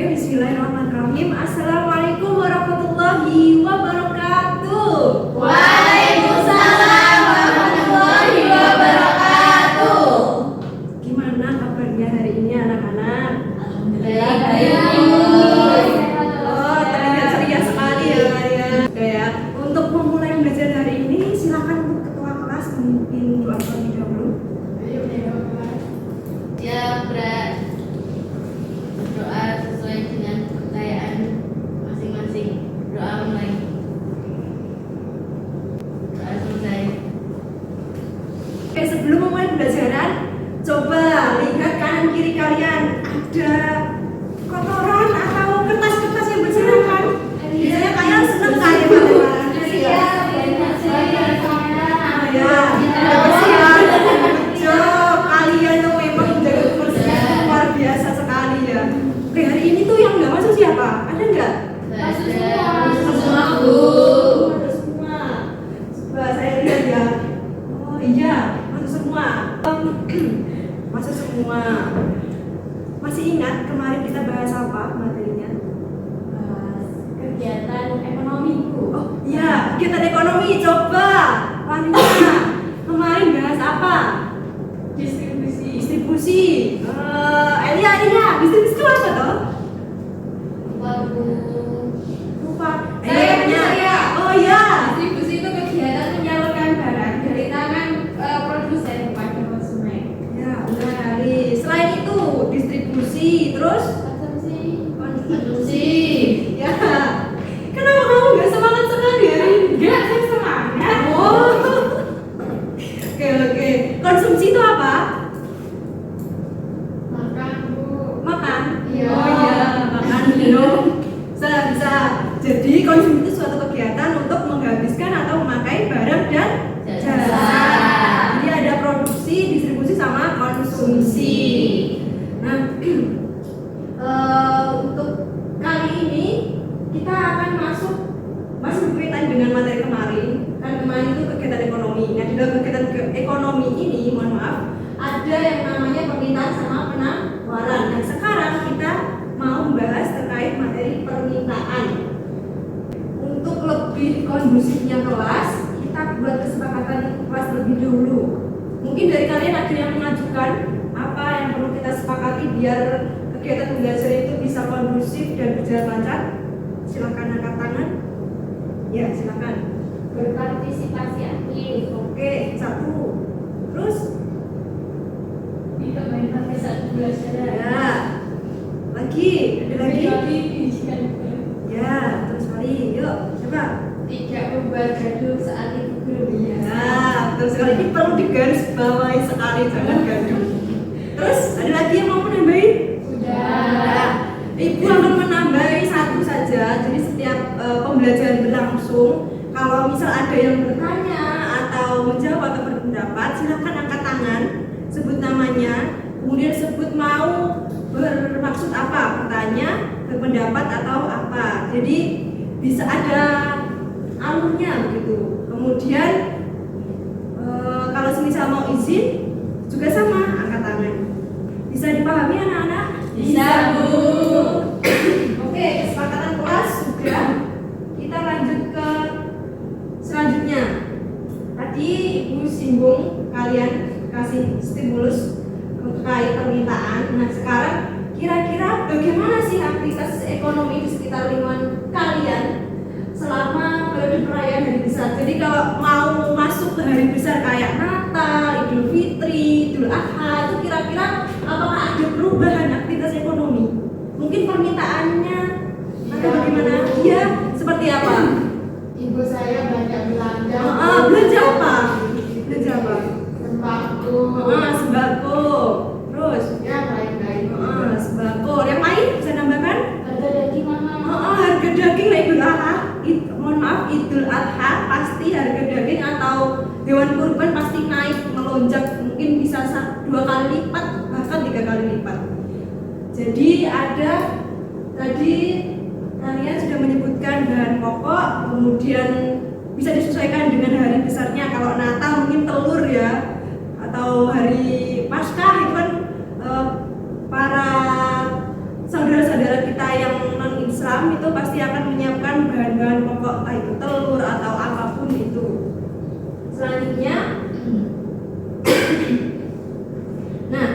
Bismillahirrahmanirrahim. Assalamualaikum warahmatullahi wabarakatuh. Waalaikumsalam warahmatullahi wabarakatuh. Gimana kabarnya hari ini anak-anak? Alhamdulillah baik. Oh, terlihat ceria sekali ya kalian. Ya. Untuk memulai belajar hari ini, silakan untuk ketua kelas memimpin doa terlebih dahulu. Ya, berdoa sesuai dengan kepercayaan masing-masing. Doa mulai. Doa selesai. Oke, sebelum memulai pembelajaran, coba lihat kanan kiri kalian, ada kotoran atau kertas-kertas yang berserakan. Biasanya kalian seneng kan ya teman-teman? Iya, banyak sekali. Kalian tuh memang menjaga kebersihan luar biasa sekali ya. Oke, hari ini tuh yang nggak masuk siapa? Ada nggak? Semua, Bu. Ada semua. Coba saya lihat ya. Oh iya, masuk semua. Masuk semua. Masih ingat kemarin kita bahas apa materinya? Kegiatan ekonomi, Bu. Oh iya, kegiatan ekonomi. Coba Wanita, kemarin bahas apa? Distribusi. Elia, distribusi itu apa toh? Lupa. Saya. Oh iya. Distribusi itu kegiatan menyalurkan barang dari tangan produsen kepada konsumen. Ya, benar sekali. Selain itu, distribusi, terus Konsumsi. ya. Kenapa kamu nggak semangat sekali hari ini? Enggak, saya semangat. Oh. Oke. Konsumsi itu apa? Makan, Bu. Makan. Iya. Oh iya, makan minum. Bisa. Jadi konsumsi itu suatu kegiatan untuk menghabiskan atau memakai barang dan jasa. Jadi ada produksi, distribusi sama konsumsi. Nah, untuk kali ini kita akan masih berkaitan dengan materi kemarin. Kan kemarin itu kegiatan ekonomi. Nah, di dalam kegiatan ekonomi ini, mohon maaf, ada yang namanya permintaan sama penawaran. Nah, sekarang kita mau membahas terkait materi permintaan. Untuk lebih kondusifnya kelas, kita buat kesepakatan kelas lebih dulu. Mungkin dari kalian ada yang mengajukan apa yang perlu kita sepakati biar kegiatan belajar itu bisa kondusif dan berjalan lancar. Silakan angkat tangan. Ya, silakan. Berpartisipasi aktif. Oke, satu. Terus? Tidak main pakai satu belajar. Ya. Lagi, ada lagi? Ya, terus kali. Yuk, coba. Tidak membuat gaduh saat itu berlebihan. Ya, betul sekali. Ini perlu digaris bawahi sekali, jangan gaduh. Terus ada lagi yang mau menambahin? Sudah. Ibu akan menambahi satu saja. Jadi setiap pembelajaran berlangsung, kalau misal ada yang bertanya atau menjawab atau berpendapat, silakan angkat tangan, sebut namanya, kemudian sebut mau bermaksud apa, bertanya, berpendapat atau apa. Jadi bisa ada alurnya begitu. Kemudian kalau semisal mau izin juga sama, angkat tangan. Bisa dipahami anak-anak? Bisa, Bu. Oke, kesepakatan kelas sudah. Kita lanjut ke selanjutnya. Tadi Ibu singgung kalian kasih stimulus terkait permintaan. Nah, sekarang kira-kira bagaimana sih aktivitas ekonomi di sekitar lingkungan kalian selama periode perayaan hari besar? Jadi kalau mau masuk ke hari besar kayak Natal, Idul Fitri, Idul Adha, itu kira-kira apakah ada perubahan aktivitas ekonomi? Mungkin permintaannya atau bagaimana? Iya, seperti apa? Ibu saya banyak belanja. Belanja apa? Belanja apa? Sembako. Sembako. Terus? Ya, lain-lain. Sembako. Yang lain bisa nambahkan? Ada daging mahal. Harga daging lah Idul Adha. Mohon maaf, Idul Adha pasti harga daging atau hewan kurban pasti naik melonjak, mungkin bisa 2 kali lipat bahkan 3 kali lipat. Jadi ada tadi kalian sudah menyebutkan bahan pokok, kemudian bisa disesuaikan dengan hari besarnya. Kalau Natal mungkin telur ya, atau hari Paskah itu kan para saudara-saudara kita perusahaan itu pasti akan menyiapkan bahan-bahan pokok, entah itu telur atau apapun itu. Selanjutnya, nah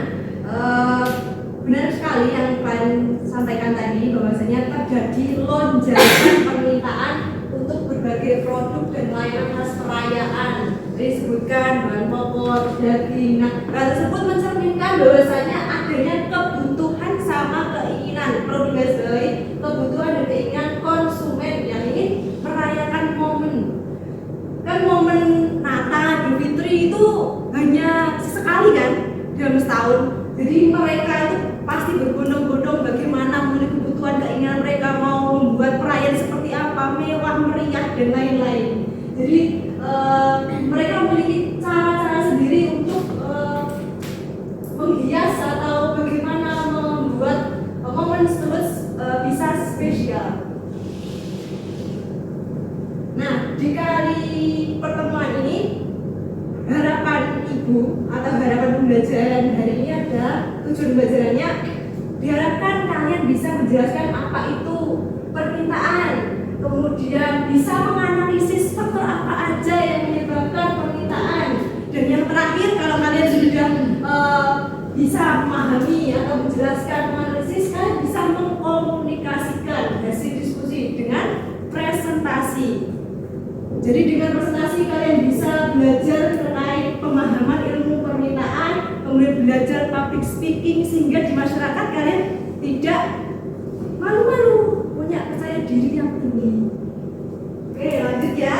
benar sekali yang kalian sampaikan tadi bahwasanya terjadi lonjakan permintaan untuk berbagai produk dan layanan khas perayaan. Disebutkan bahan pokok, daging. Nah, hal tersebut mencerminkan bahwasanya adanya kebutuhan sama keinginan, perlu digarisbawahi, kebutuhan dan keinginan konsumen yang ingin merayakan momen. Kan momen Natal, Idul Fitri itu hanya sekali kan dalam setahun. Jadi mereka itu pasti berbondong-bondong bagaimana memenuhi kebutuhan keinginan mereka, mau membuat perayaan seperti apa, mewah, meriah dan lain-lain. Jadi mereka memiliki cara-cara sendiri untuk menghias atau bagaimana membuat momen tersebut bisa spesial. Nah, di kali pertemuan ini harapan ibu atau harapan pembelajaran hari ini adalah tujuan pembelajarannya diharapkan kalian bisa menjelaskan apa itu permintaan, kemudian bisa menganalisis faktor apa aja yang menyebabkan permintaan, dan yang terakhir kalau kalian sudah bisa memahami atau menjelaskan, menganalisis, kalian bisa mengkomunikasikan hasil diskusi dengan presentasi. Jadi dengan presentasi kalian bisa belajar terkait pemahaman ilmu permintaan, kemudian belajar public speaking sehingga di masyarakat kalian tidak malu-malu, punya percaya diri yang tinggi. Oke, lanjut ya.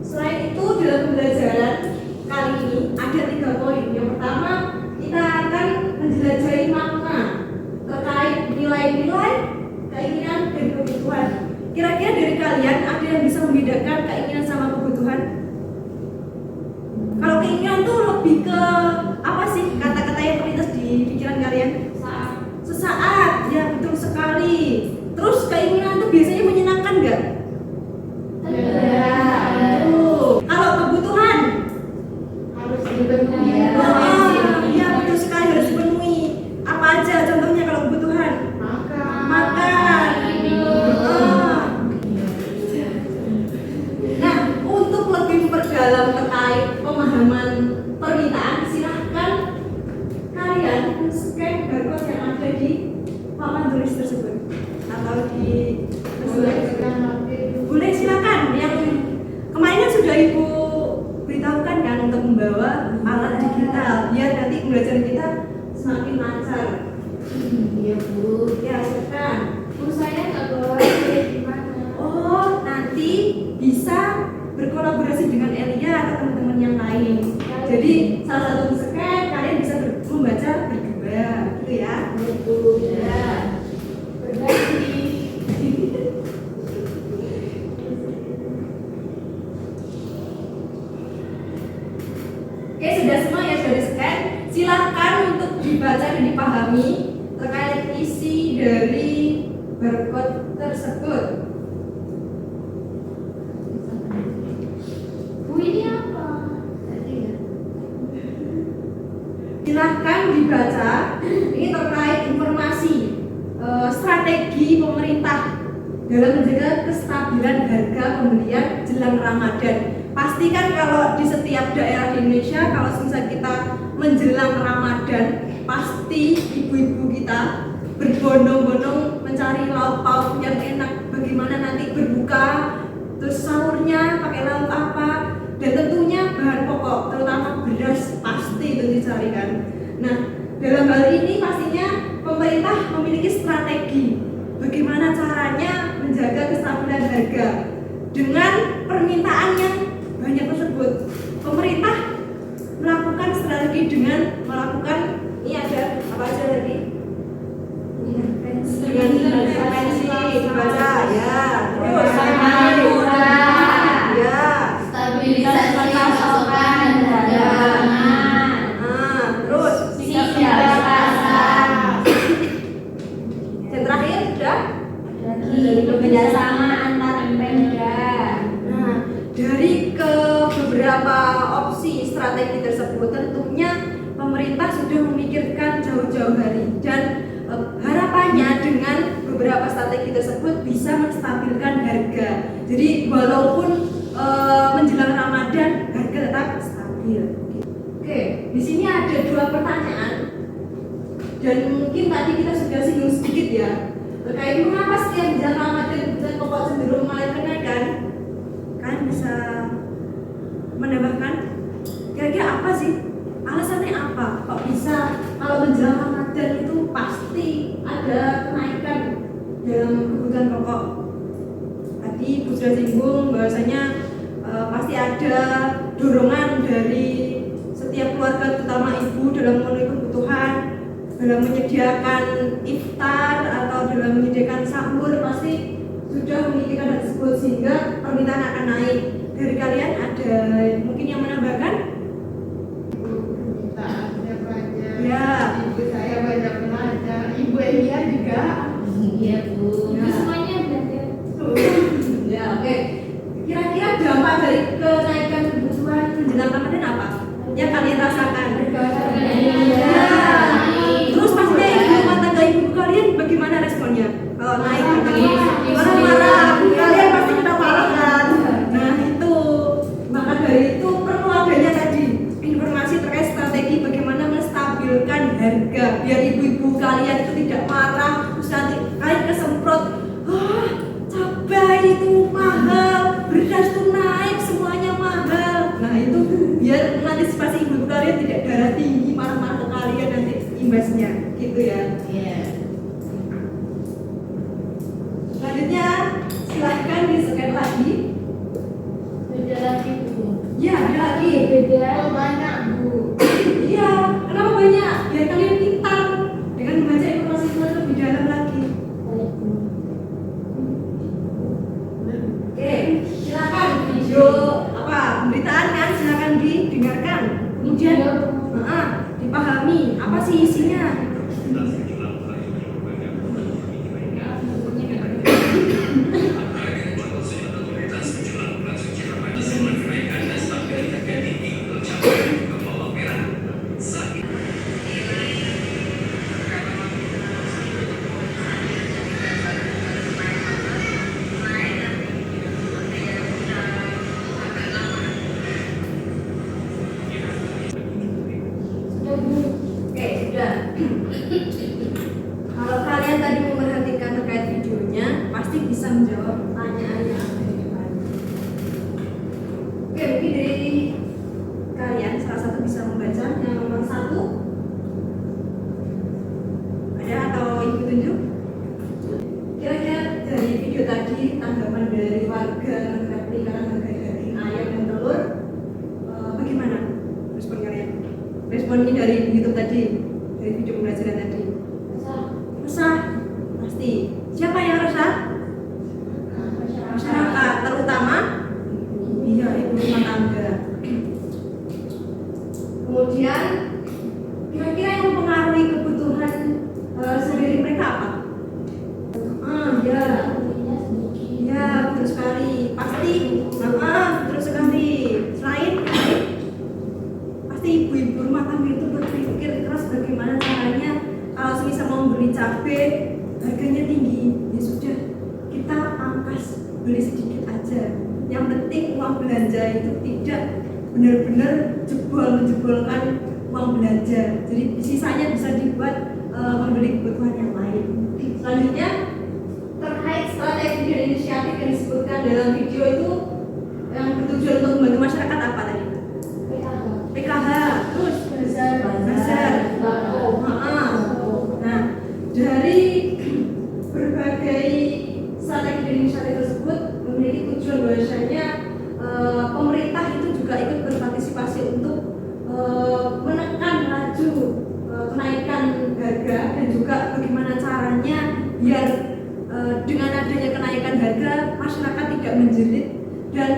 Selain itu dalam pembelajaran kali ini ada 3 poin. Yang pertama, kita akan menjelajahi makna terkait nilai-nilai, keinginan dan kebutuhan. Kira-kira dari kalian ada yang bisa membedakan keinginan sama kebutuhan? Kalau keinginan tuh lebih ke apa sih kata-kata yang terlintas di pikiran kalian? Sesaat, ya betul sekali. Terus keinginan tuh biasanya menyenangkan nggak? Kalau kebutuhan harus dipenuhi. ya betul sekali, harus dipenuhi. Apa aja contohnya kalau kebutuhan? Makan. Nah, untuk lebih memperdalam terkait pemahaman permintaan, silahkan kalian scan barcode yang ada di papan tulis tersebut atau di boleh silakan. Yang kemarin kan sudah ibu beritahukan kan untuk membawa alat digital biar nanti pembelajaran kita semakin lancar. Iya Bu. Ya silakan. Bu, saya nggak bawa gimana? Oh, nanti bisa berkolaborasi dengan Elia atau teman-teman yang lain. Jadi salah satu scan kalian bisa membaca berdua, gitu ya. Betul. Ya. Berbagi. Oke, sudah semua ya, sudah di-scan. Silakan untuk dibaca dan dipahami terkait isi dari barcode tersebut. Bu, ini apa? Silahkan dibaca. Ini terkait informasi strategi pemerintah dalam menjaga kestabilan harga pembelian jelang Ramadan. Pastikan kalau di setiap daerah di Indonesia, kalau misalnya kita menjelang Ramadan, pasti ibu-ibu kita berbondong-bondong mencari lauk pauk yang enak. Bagaimana nanti berbuka, terus sahurnya pakai lauk apa, dan tentunya bahan pokok, terutama beras pasti itu dicari kan. Nah, dalam hal ini pastinya pemerintah memiliki strategi bagaimana caranya menjaga kestabilan harga dengan permintaan yang banyak tersebut. Pemerintah melakukan strategi dengan melakukan ini ada apa aja tadi? Dengan intervensi dibaca ya. Terus ya. Stabilisasi pasokan dan harga pangan. Terus Siap pasar. yang terakhir sudah Kerjasama antar Pemda. Nah, dari ke beberapa opsi strategi tersebut tentunya pemerintah sudah memikirkan jauh-jauh hari, dan harapannya dengan beberapa strategi tersebut bisa menstabilkan harga. Jadi walaupun menjelang Ramadan harga tetap stabil. Oke, di sini ada 2 pertanyaan dan mungkin tadi kita sudah singgung sedikit ya terkait mengapa setiap menjelang Ramadan kebutuhan pokok cenderung mengalami kenaikan. Kalian bisa menambahkan kira-kira apa sih alasannya, apa kok bisa kalau menjelang Ramadan itu pasti ada kenaikan dalam kebutuhan pokok? Tadi Ibu sudah singgung bahwasanya pasti ada dorongan dari setiap keluarga terutama ibu dalam memenuhi kebutuhan, dalam menyediakan iftar atau dalam menyediakan sahur pasti sudah memikirkan hal tersebut sehingga permintaan akan naik. Dari kalian ada mungkin yang menambahkan? Permintaannya banyak. Ya. Ibu saya banyak belajar. Ibu Elia juga. Iya Bu. Ya. Semuanya belajar. Ya, oke. Kira-kira dampak dari kenaikan kebutuhan menjelang Ramadan apa? Yang kalian rasakan? Ya. Terus pasti ibu rumah tangga ibu kalian bagaimana responnya? Kalau naik harganya? Marah-marah. Kalian pasti kena marah kan? Nah itu. Maka dari itu perlu adanya tadi informasi terkait strategi bagaimana menstabilkan harga biar ibu-ibu kalian itu tidak marah terus nanti kalian kesemprot cabai itu mahal, beras itu naik, semuanya mahal. Nah itu biar mengantisipasi ibu kalian tidak darah tinggi marah-marah ke kalian nanti imbasnya gitu ya. Iya. Selanjutnya silahkan di-scan lagi. Beda lagi Bu. Ya ada lagi. Beda. Oh, banyak Bu. Iya, kenapa banyak? Biar kalian pintar dengan membaca informasi lebih dalam lagi. Oke, silakan video apa pemberitaan kan silakan didengarkan. Kemudian dipahami apa sih isinya. Oke, sudah. Kalau kalian tadi memperhatikan terkait videonya, pasti bisa menjawab pertanyaan yang ada di depan. Oke, mungkin dari kalian salah satu bisa membaca yang nomor 1. Ada atau ibu tunjuk? Kira-kira dari video tadi tanggapan dari warga terkait peningkatan harga daging ayam dan telur bagaimana respon kalian? Respon ini dari YouTube tadi, dari video pembelajaran tadi. Resah, pasti. Siapa yang resah? Masyarakat, terutama iya ibu rumah tangga. Kemudian kira-kira yang mempengaruhi kebutuhan sendiri mereka apa? Ya, betul sekali. Pasti, betul sekali. Selain pasti ibu-ibu rumah tangga itu berpikir keras bagaimana caranya kalau semisal mau beli cabai harganya tinggi, ya sudah kita pangkas beli sedikit aja. Yang penting uang belanja itu tidak benar-benar menjebolkan uang belanja. Jadi sisanya bisa dibuat membeli kebutuhan yang lain. Selanjutnya terkait strategi dan inisiatif yang disebutkan dalam video itu yang bertujuan untuk membantu masyarakat apa tadi? PKH, terus bazar. Nah, dari berbagai strategi dan inisiatif tersebut memiliki tujuan bahwasanya pemerintah itu juga ikut berpartisipasi untuk menekan laju kenaikan harga dan juga bagaimana caranya biar dengan adanya kenaikan harga masyarakat tidak menjerit dan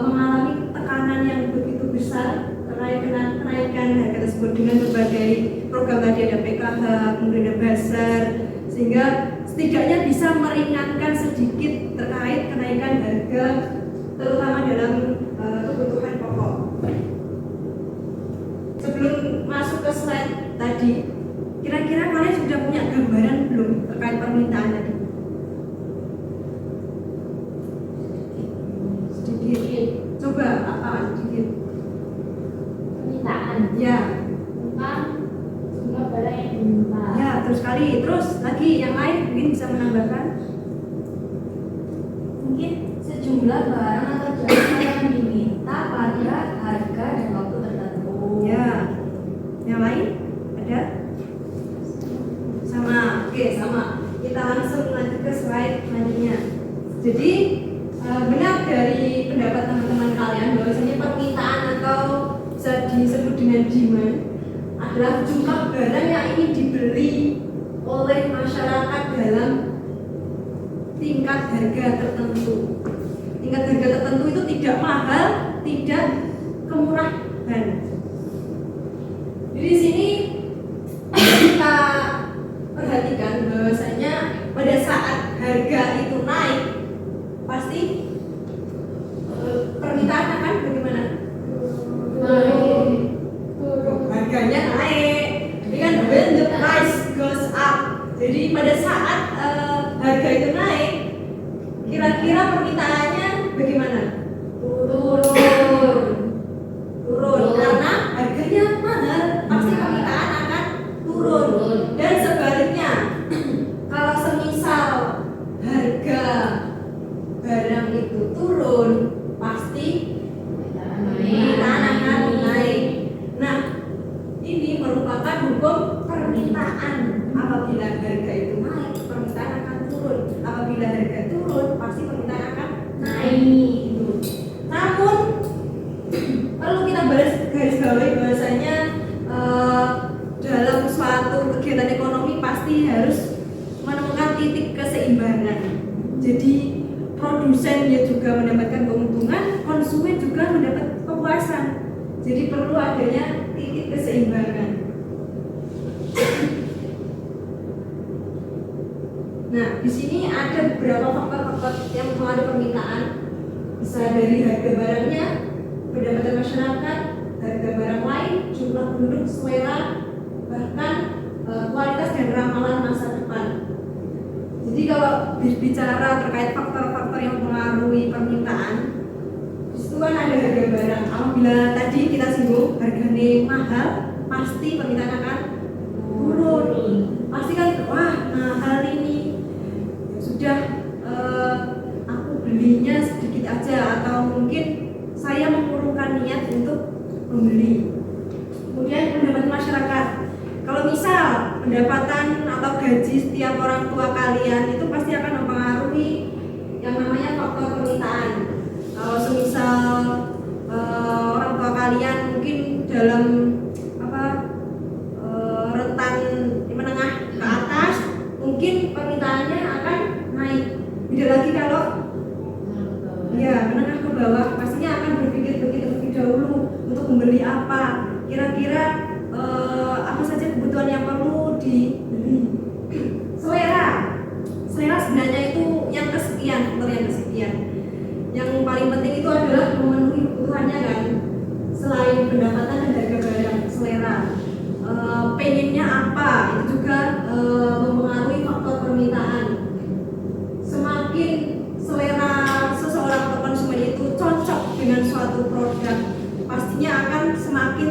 mengalami tekanan yang begitu besar kenaikan harga tersebut dengan berbagai program tadi ada PKH, kemudian ada bazar sehingga setidaknya bisa meringankan sedikit terkait kenaikan harga terutama dalam kebutuhan pokok. Sebelum masuk ke slide tadi, kira-kira kalian sudah punya gambaran belum terkait permintaan tadi? sekali. Terus lagi yang lain mungkin bisa menambahkan. Mungkin sejumlah barang atau jasa yang diminta pada harga dan waktu tertentu. Ya, yang lain ada? Sama, oke sama. Kita langsung lanjut ke slide selanjutnya. Jadi benar dari pendapat teman-teman kalian bahwasanya permintaan atau bisa disebut dengan demand adalah jumlah barang yang ingin dibeli oleh masyarakat dalam tingkat harga tertentu. Tingkat harga tertentu itu tidak mahal, tidak kemurahan. Jadi di sini kita perhatikan bahwasanya pada saat harga itu naik, pasti permintaan akan bagaimana? Harganya naik. Jadi kan when the price goes up. Jadi pada saat harga itu naik, kira-kira permintaannya bagaimana? Turun karena harganya mahal, pasti permintaan akan turun. Dan sebaliknya, kalau semisal harga barang itu turun, pasti permintaan akan naik. Nah, ini merupakan hukum permintaan. Apabila harga itu naik, permintaan akan turun. Apabila harga turun, pasti permintaan akan naik. Namun perlu kita garis bawahi bahwasanya dalam suatu kegiatan ekonomi pasti harus menemukan titik keseimbangan. Jadi produsen dia juga mendapatkan keuntungan, konsumen juga mendapat kepuasan. Jadi perlu adanya titik keseimbangan. Nah, di sini ada beberapa faktor-faktor yang mempengaruhi permintaan. Bisa dari harga barangnya, pendapatan masyarakat, harga barang lain, jumlah penduduk, selera, bahkan kualitas dan ramalan masa depan. Jadi kalau berbicara terkait faktor-faktor yang mempengaruhi permintaan, itu kan ada harga barang. Apabila tadi kita singgung harganya mahal, pasti permintaan akan turun. Pasti kan, wah mahal ini, sudah aku belinya sedikit aja, atau mungkin saya mengurungkan niat untuk membeli. Kemudian pendapatan masyarakat. Kalau misal pendapatan atau gaji setiap orang tua kalian itu pasti akan mempengaruhi yang namanya faktor permintaan. Kalau semisal orang tua kalian mungkin dalam rentan menengah ke atas, mungkin permintaannya akan naik. Beda lagi kalau ya menengah ke bawah, pastinya akan berpikir terlebih dahulu untuk membeli apa. Kira-kira apa saja kebutuhan yang perlu dibeli. Selera sebenarnya itu yang kesekian, faktor yang kesekian. Yang paling penting itu adalah memenuhi kebutuhannya kan. Selain pendapatan dan harga barang, selera. Pengennya apa, itu juga mempengaruhi faktor permintaan. Semakin selera seseorang atau konsumen itu cocok dengan suatu produk, pastinya akan semakin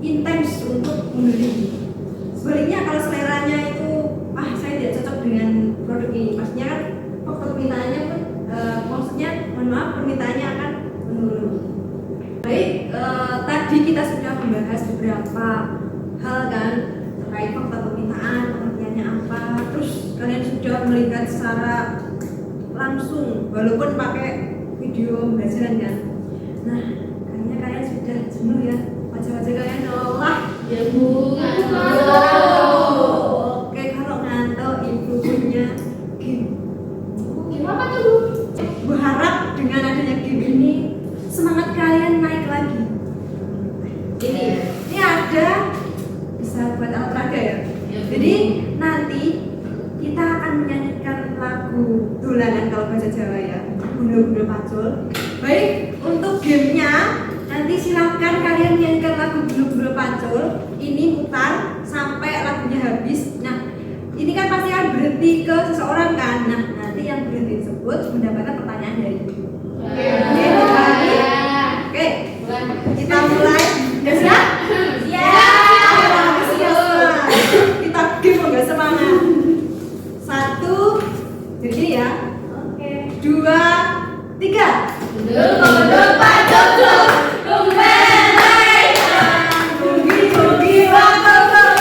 intens untuk membeli. Sebaliknya kalau seleranya itu saya tidak cocok dengan produk ini, pastinya kan faktor permintaannya pun permintaannya akan menurun. Baik, tadi kita sudah membahas beberapa hal kan terkait faktor permintaan, pengertiannya apa. Terus kalian sudah melihat secara langsung walaupun pakai video pembelajaran kan. Nah, kayaknya kalian sudah jenuh ya. Wajah-wajah kalian lelah Ya Bu, Oke, kalau ngantuk ibu punya game. gimana tuh Bu? Berharap dengan adanya game ini semangat kalian naik lagi. Ini ada bisa buat olahraga ya. Jadi nanti kita akan menyanyikan lagu dolanan kalau bahasa Jawa ya, Gundul-Gundul Pacul. Baik, untuk gamenya nanti silakan kalian menyanyikan lagu Gundul-Gundul Pacul. Ini mutar sampai lagunya habis. Nah, ini kan pasti akan berhenti ke seseorang kan. Nah, nanti yang berhenti tersebut mendapatkan pertanyaan dari ibu. Oke, kita mulai. Udah siap? Siap. Siap. Kita game semangat. 1, jadi gini ya. Oke. 2, 3. Boogie wonderful,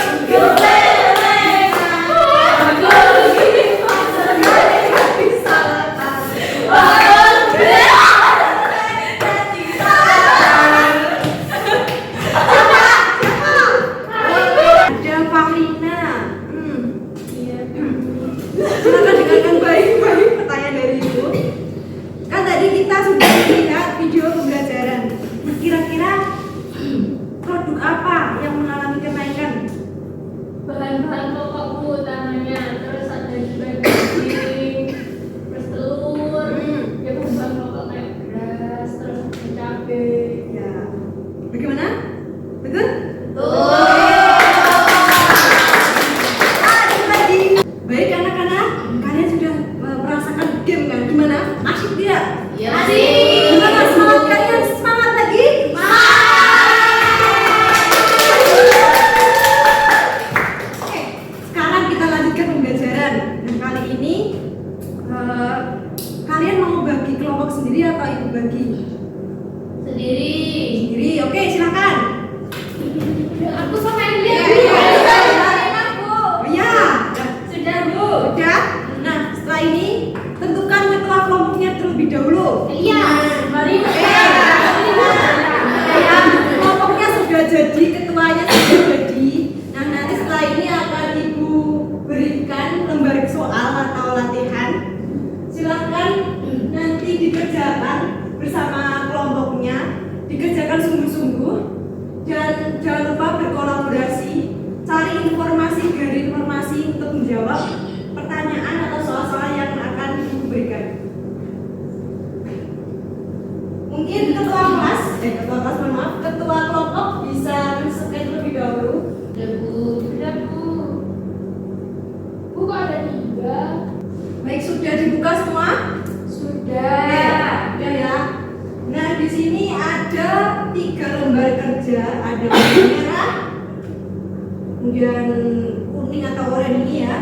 ada Paulina. Silakan dengarkan baik-baik pertanyaan dari Ibu. Kan tadi kita sudah melihat video pembelajaran. Nah, kira-kira produk apa yang mengalami kenaikan? Bahan-bahan pokok utamanya, terus ada juga daging, terus telur, ya bahan pokok kayak beras, terus ada cabai. Ya. Bagaimana? Betul? Tadi. Baik anak-anak, kalian sudah merasakan game kan? Gimana? Asik tidak? Gimana semangat kalian? Semangat lagi? Oke, sekarang kita lanjutkan pembelajaran. Dan kali ini kalian mau bagi kelompok sendiri atau ibu bagi? Sendiri. Oke, silakan. Aku sama yang lihat. Oh ya, Sudah, Bu. udah. Nah, setelah ini tentukan ketua kelompoknya terlebih dahulu. Iya. Mari. Kelompoknya sudah jadi, ketuanya sudah jadi. Nah, nanti setelah ini akan Ibu berikan lembar soal atau latihan. Silakan nanti dikerjakan bersama kelompoknya, dikerjakan sungguh-sungguh dan jangan lupa berkolaborasi, cari informasi dari informasi untuk menjawab pertanyaan atau soal-soal yang akan Ibu berikan. Mungkin ketua kelas, mohon maaf, ketua kelompok bisa men-scan terlebih dahulu. Sudah, Bu. Bu, kok ada 3? Baik, sudah dibuka semua? Sudah. Udah ya. Nah, di sini ada 3 lembar kerja, ada warna merah, kemudian kuning atau oranye ini ya,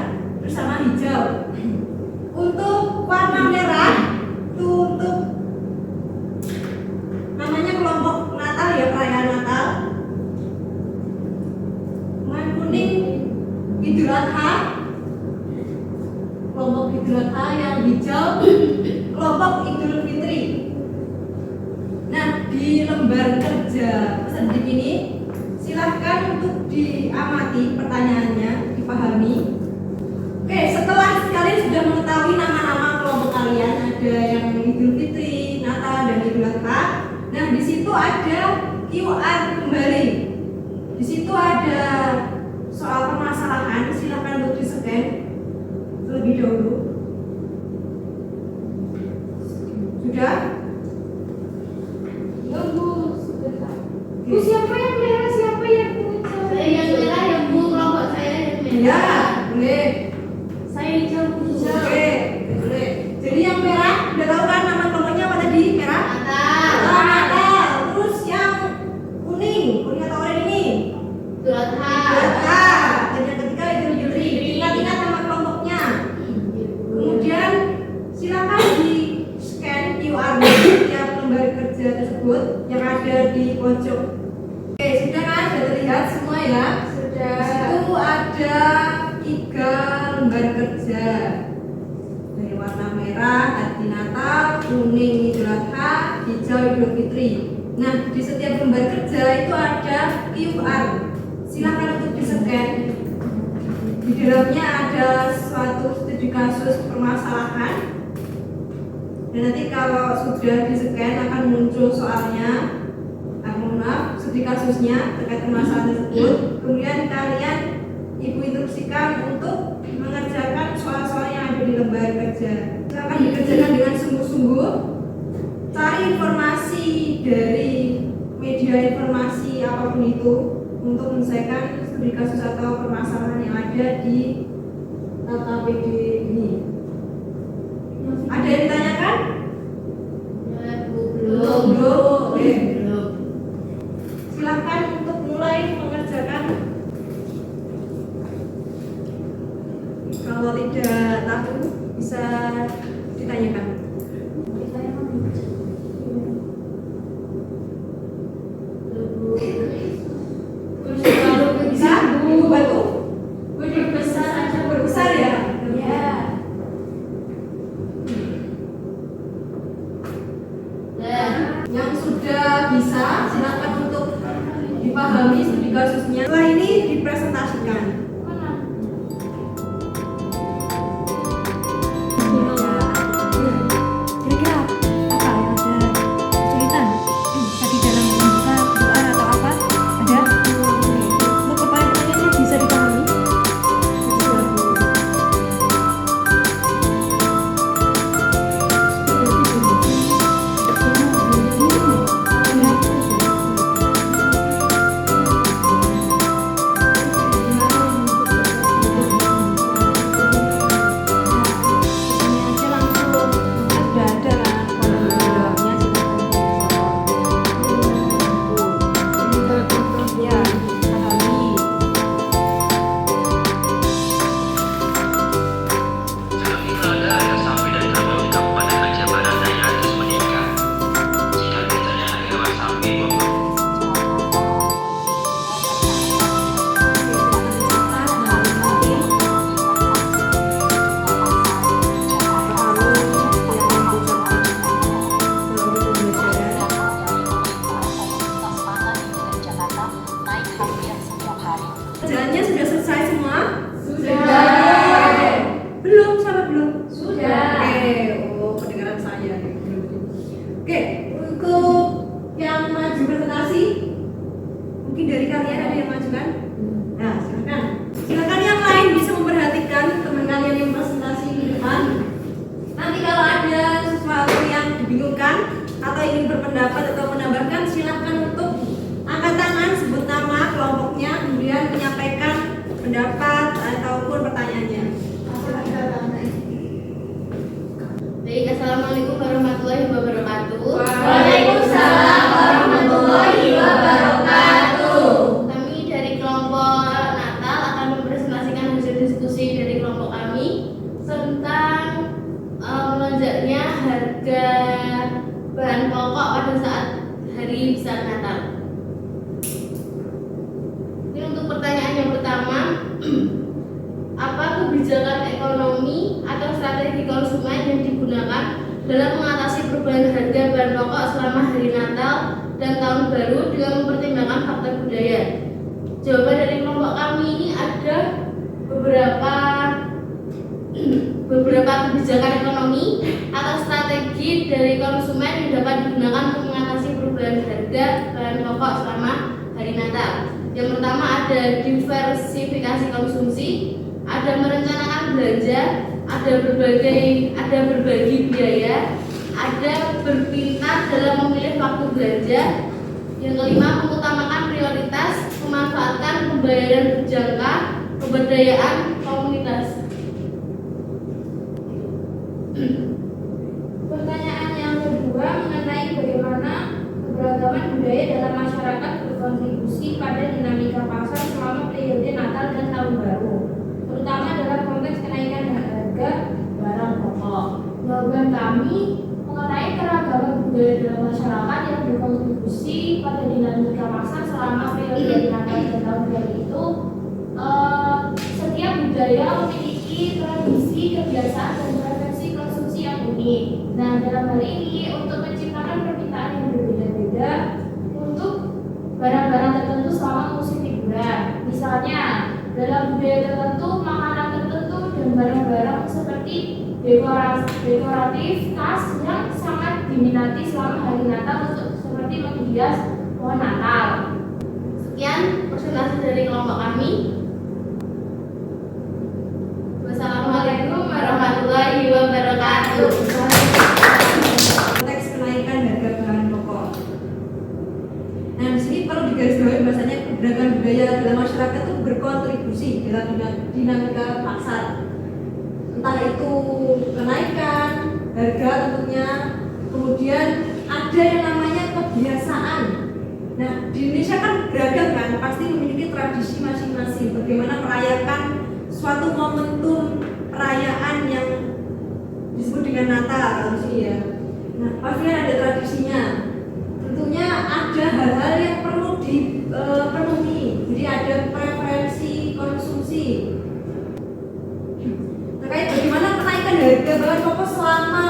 bersama hijau. Untuk warna merah itu untuk namanya kelompok Natal ya, perayaan Natal. Yang kuning Idul Adha, kelompok Idul Adha. Yang hijau kelompok Idul Fitri. Nah, di lembar kerja peserta ini silahkan untuk diamati pertanyaannya, dipahami. Oke, setelah kalian sudah mengetahui nama-nama kelompok kalian, ada yang Idul Fitri, Natal, dan Idul Adha. Nah, di situ ada QR kembali. Di situ ada soal permasalahan, silakan untuk di-scan terlebih dahulu. Sudah? Bu, sebentar. Bu, siapa yang merah, siapa yang hijau? Saya yang merah, yang bu, kelompok saya yang merah. Ya, boleh. Saya hijau, Bu. Oke, boleh. Jadi yang merah, udah tahu kan nama kelompoknya apa tadi? Merah? Natal. Terus yang kuning atau oranye ini? Natal. Dan yang ketiga Idul Fitri. Ingat-ingat nama kelompoknya. Kemudian silakan di-scan QR di setiap lembar kerja tersebut yang ada di pojok. Oke, sudah kan? Sudah terlihat semua ya? Sudah. Di situ ada 3 lembar kerja. Dari warna merah tadi Natal, kuning Idul Adha, hijau Idul Fitri. Nah, di setiap lembar kerja itu ada QR. Silakan untuk di-scan. Di dalamnya ada suatu studi kasus permasalahan. Dan nanti kalau sudah di-scan akan muncul soalnya. Mohon maaf, studi kasusnya terkait permasalahan tersebut. Kemudian kalian Ibu instruksikan untuk mengerjakan soal-soal yang ada di lembar kerja. Silakan dikerjakan dengan sungguh-sungguh. Cari informasi dari media informasi apapun itu untuk menyelesaikan studi kasus atau permasalahan yang ada di KKPD ini. Ada yang ditanyakan? Belum. Oke. Silakan untuk mulai mengerjakan Kalau tidak tahu bisa ditanyakan. Bisa? Ibu bantu? Gudeg besar aja Besar ya? Ya. Dan Yang sudah bisa silakan untuk dipahami studi kasusnya. Setelah ini dipresentasikan. mana? Kira-kira apa yang ada kesulitan tadi dalam membuka doa atau apa? Ada? Untuk pertanyaan-pertanyaannya bisa dipahami? Sudah ada lah kalau jawabnya silakan. Ya, pahami. Sebelum itu ada ayat sapi dari Kerabat Kabupaten Aceh Barat Daya terus meningkat. Jika biasanya harga sapi 20. Jalannya sudah selesai semua? Sudah. Belum, sama belum? Sudah. Oke, oh pendengaran saya. Oke, untuk yang maju presentasi, mungkin dari kalian ada yang maju kan? Nah, silakan. Silakan yang lain bisa memperhatikan teman kalian yang presentasi di depan. Nanti kalau ada sesuatu yang dibingungkan atau ingin berpendapat atau menambahkan, silakan untuk angkat tangan, sebut nama kelompoknya, kemudian menyampaikan pendapat ataupun pertanyaannya. Baik, assalamualaikum warahmatullahi wabarakatuh. Waalaikumsalam warahmatullahi wabarakatuh. Kami dari kelompok Natal akan mempresentasikan hasil diskusi dari kelompok kami tentang melonjaknya harga bahan pokok pada saat hari besar Natal. Ini untuk pertanyaan yang pertama, apa kebijakan ekonomi atau strategi konsumen yang digunakan dalam mengatasi perubahan harga bahan pokok selama hari Natal dan Tahun Baru dengan mempertimbangkan faktor budaya? Jawaban dari kelompok kami ini ada beberapa kebijakan ekonomi atau strategi dari konsumen yang dapat digunakan untuk mengatasi perubahan harga bahan pokok selama hari Natal. Yang pertama ada diversifikasi konsumsi, ada merencanakan belanja, ada berbagi biaya, ada berpintar dalam memilih waktu belanja. Yang kelima, mengutamakan prioritas, memanfaatkan pembayaran berjangka, pemberdayaan komunitas. Pertanyaan yang kedua mengenai bagaimana keberagaman budaya dalam masyarakat berkontribusi pada dinamika pasar selama periode Natal dan Tahun Baru, terutama dalam konteks kenaikan harga barang pokok. Jawaban kami mengenai keragaman budaya dalam masyarakat yang berkontribusi pada dinamika pasar selama periode Natal dan Tahun Baru itu, setiap budaya memiliki tradisi, kebiasaan, dan preferensi konsumsi yang unik. Nah, dalam hal ini untuk menciptakan permintaan yang berbeda-beda untuk barang-barang tertentu selama musim liburan. Misalnya, dalam budaya tertentu, makanan tertentu dan barang-barang seperti dekoratif khas yang sangat diminati selama hari Natal untuk seperti menghias pohon Natal. Sekian presentasi dari kelompok kami. Wassalamualaikum warahmatullahi wabarakatuh. Konteks kenaikan harga bahan pokok. Nah, di sini perlu digarisbawahi bahasanya keberagaman budaya dalam masyarakat itu berkontribusi dalam dinamika pasar. Entah itu kenaikan harga tentunya, kemudian ada yang namanya kebiasaan. Nah, di Indonesia kan beragam kan, pasti memiliki tradisi masing-masing. Bagaimana merayakan suatu momentum dengan Natal kalau di sini ya. Nah, pastinya ada tradisinya. Tentunya ada hal-hal yang perlu dipenuhi. Jadi ada preferensi konsumsi. Terkait bagaimana kenaikan harga bahan pokok selama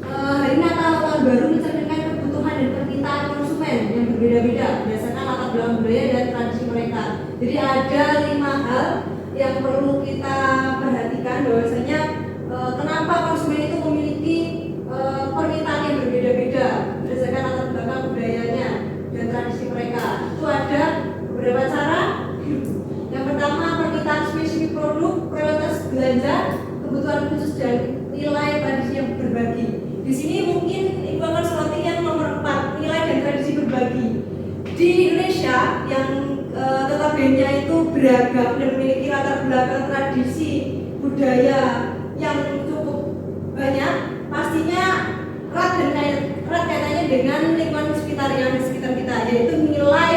hari Natal tahun baru mencerminkan kebutuhan dan permintaan konsumen yang berbeda-beda berdasarkan latar belakang budaya dan tradisi mereka. Jadi ada 5 hal yang perlu kita perhatikan bahwasanya kenapa konsumen itu memiliki permintaan yang berbeda-beda berdasarkan latar belakang budayanya dan tradisi mereka. Itu ada beberapa cara. Yang pertama, permintaan spesifik produk, prioritas belanja, kebutuhan khusus dan nilai tradisi yang berbagi. Di sini mungkin Ibu akan soroti yang nomor 4, nilai dan tradisi berbagi. Di Indonesia yang notabene itu beragam dan memiliki latar belakang tradisi budaya yang cukup banyak, pastinya erat kaitannya dengan lingkungan sekitar yang di sekitar kita, yaitu nilai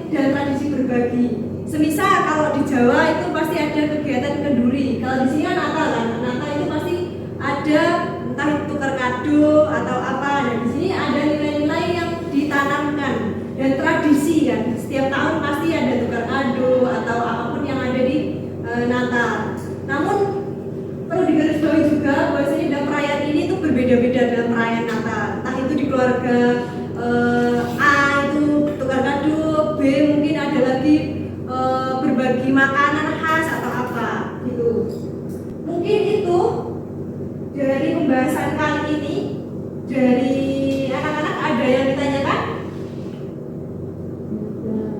dan tradisi berbagi. Semisal kalau di Jawa itu pasti ada kegiatan kenduri. Kalau di sini kan Natal kan, Natal itu pasti ada entah itu tukar kado atau apa. Dan di sini ada nilai-nilai yang ditanamkan dan tradisi kan. Setiap tahun pasti ada tukar kado atau apapun yang ada di Natal. Namun perlu digarisbawahi juga bahwasanya dalam perayaan ini tuh berbeda-beda dalam perayaan Natal. Entah itu di keluarga A itu tukar kado, B mungkin ada lagi berbagi makanan khas atau apa gitu. Mungkin itu dari pembahasan kali ini. Dari anak-anak ada yang ditanyakan?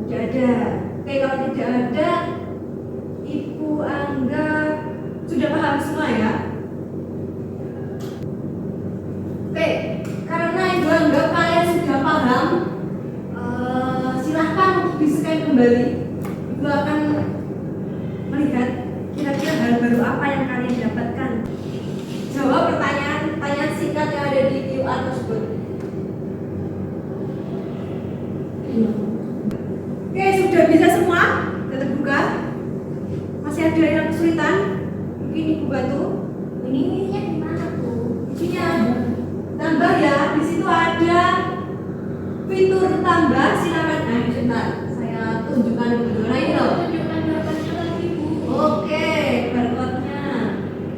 Tidak ada. Oke, kalau tidak ada, Ibu Angga sudah paham semua ya? Oke, karena Ibu Angga kalian sudah paham, silahkan di-scan kembali. Ibu akan melihat kira-kira hal baru apa yang kalian dapatkan. Jawab pertanyaan singkat yang ada di QR tersebut. Oke, sudah bisa semua? Sudah terbuka? Masih ada yang kesulitan? Mungkin Ibu bantu. Ini di mana tuh? Isinya tambah ya. Di situ ada fitur tambah. Silakan. Nah, sebentar. Saya tunjukkan dulu. Nah, ini loh. Tunjukkan barcode lagi, Bu. Oke, barcode-nya.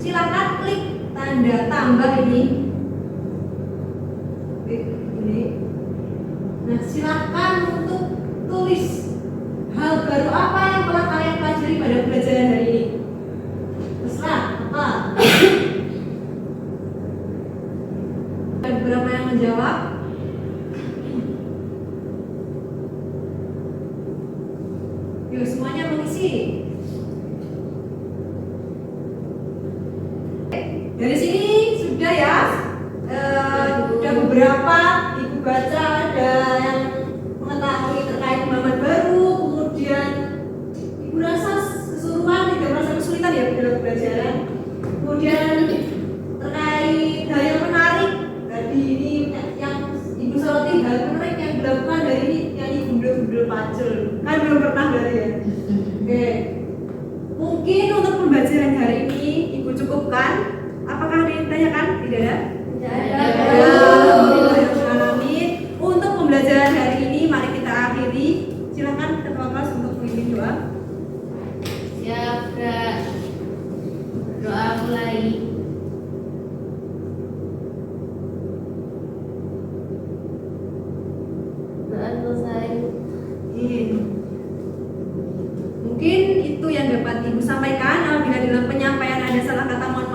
Silakan klik tanda tambah ini. Klik ini. Nah, silakan untuk tulis hal baru apa yang telah kalian pelajari pada pelajaran hari ini. Terserah apa. Ada beberapa yang menjawab. Yuk, semuanya mengisi. Dari sini sudah ya, sudah beberapa Ibu baca, ada yang mengetahui terkait pemahaman baru, kemudian Ibu rasa keseluruhan tidak merasa kesulitan ya dalam pelajaran. Kemudian terkait hal yang menarik tadi ini yang Ibu soroti, hal menarik yang dilakukan dari ini yang gundul-gundul pacul, kan belum pernah dari ya. Oke, mungkin untuk pembelajaran hari ini Ibu cukupkan. Apakah ada yang ditanyakan? Tidak ada? Tidak ada. Untuk pembelajaran hari ini mari kita akhiri. Silakan ketua kelas untuk memimpin doa. Siap, Kak. Doa mulai. Doa selesai. Mungkin itu yang dapat Ibu sampaikan. Apabila dalam penyampaian ada salah kata, mohon